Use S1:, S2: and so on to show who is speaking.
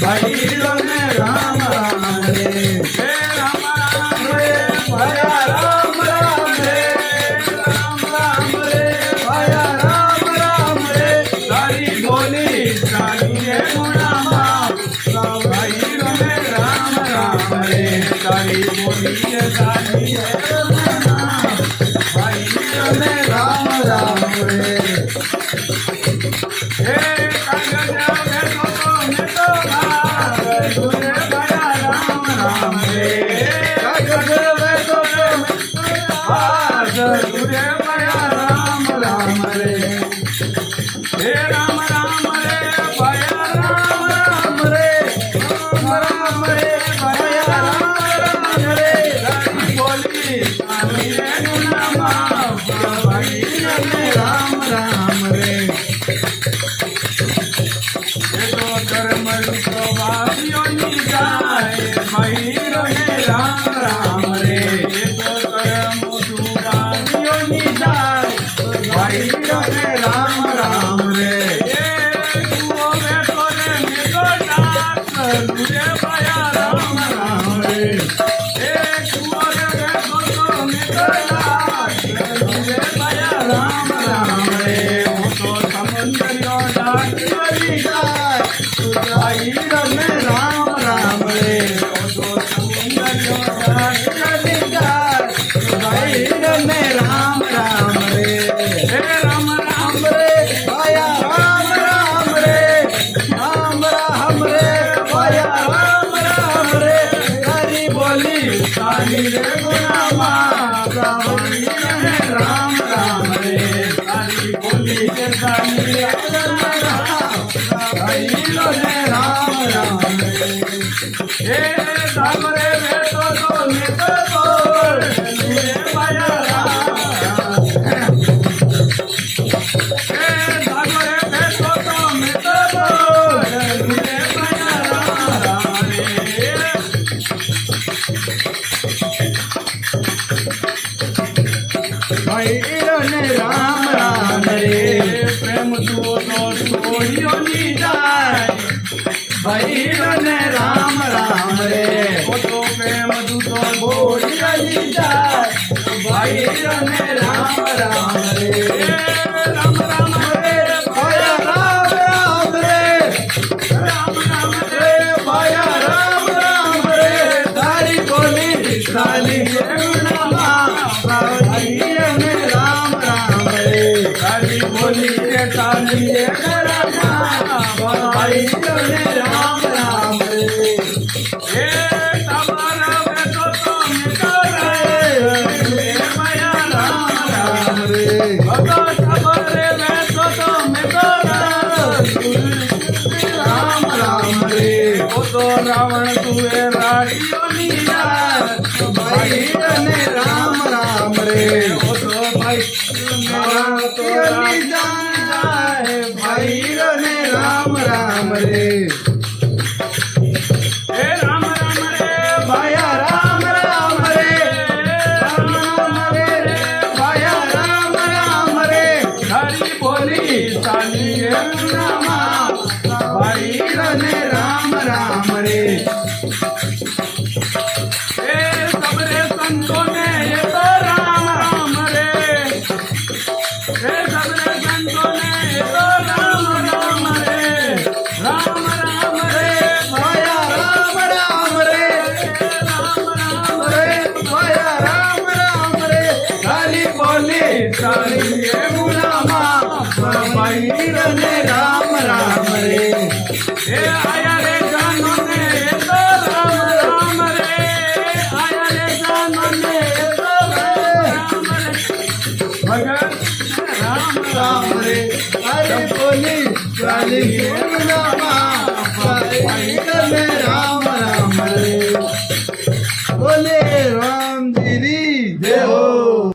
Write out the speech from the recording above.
S1: भाई रमे राम राम रे हे राम राम रे भया राम राम रे राम राम रे भया राम राम रे तारी बोली तारी रे गुणामा भाई रमे राम राम रे तारी बोली तारी रे गुणामा भाई रमे राम राम रे हे कागजा में तो तुझे भया राम राम रे कागजा में तो तुझे भया राम राम रे हे राम राम रे भया राम राम रे राम रे भया राम राम रे रानी बोली रानी रे गुनामा भाई रे राम राम रे धर्म वासियों नी जाए भाई रे राम राम रे धर्म वासियों नी जाए भाई रे राम राम रे तुझे भया राम राम रे तुझे भया राम राम रे वो तो समुद्रियों भाई रमे राम राम रे भाई रमे राम राम रे हे राम राम रे भया राम राम रे राम राम रे भया राम राम रे हरि बोली हरि रे गुनामा भाई रमे राम राम रे हरि बोली के हरि रे भाई रे राम राम रे हे सामरे में तो तुझे भया राम हे सामरे में तो तुझे भया राम रे भाई रे राम राम रे प्रेम तू तो छोड़ियो नी जाए भाई रे राम राम रे वो तो प्रेम तू तो छोड़ियो नी जाए भाई रे राम राम रे राम राम रे भया राम राम रे राम राम रे भया राम राम रे तारी बोली ताली गुनामा भाई रे राम राम रे तारी बोली के ताली गुनामा भाई रे राम राम रे हे तमारा में तो तुझे भया राम राम रे भगत तमारे में तो राम राम रे वो तो रावण तुए राखियो नी जाए भाई रे राम राम रे वो तो भाई राखियो नी जाए भाई रे राम राम रे हे राम राम रे भया राम राम रे राम राम रे भया राम राम रे हरि बोली साली रे गुनामा भाई रे राम राम रे हे सबरे संतों ने ये तो राम राम रे हे सबरे संतों ने ये तो राम राम रे राम राम रे भया राम राम रे राम राम रे भया राम राम रे हरि बोली सारी ये गुनामा भाई रे राम राम रे हे आया रे जानो ने ये तो राम राम रे आया रे जानो ने ये तो राम रे भगत राम राम रे हरि बोली सारी ये गुनामा भाई रे राम राम रे बोले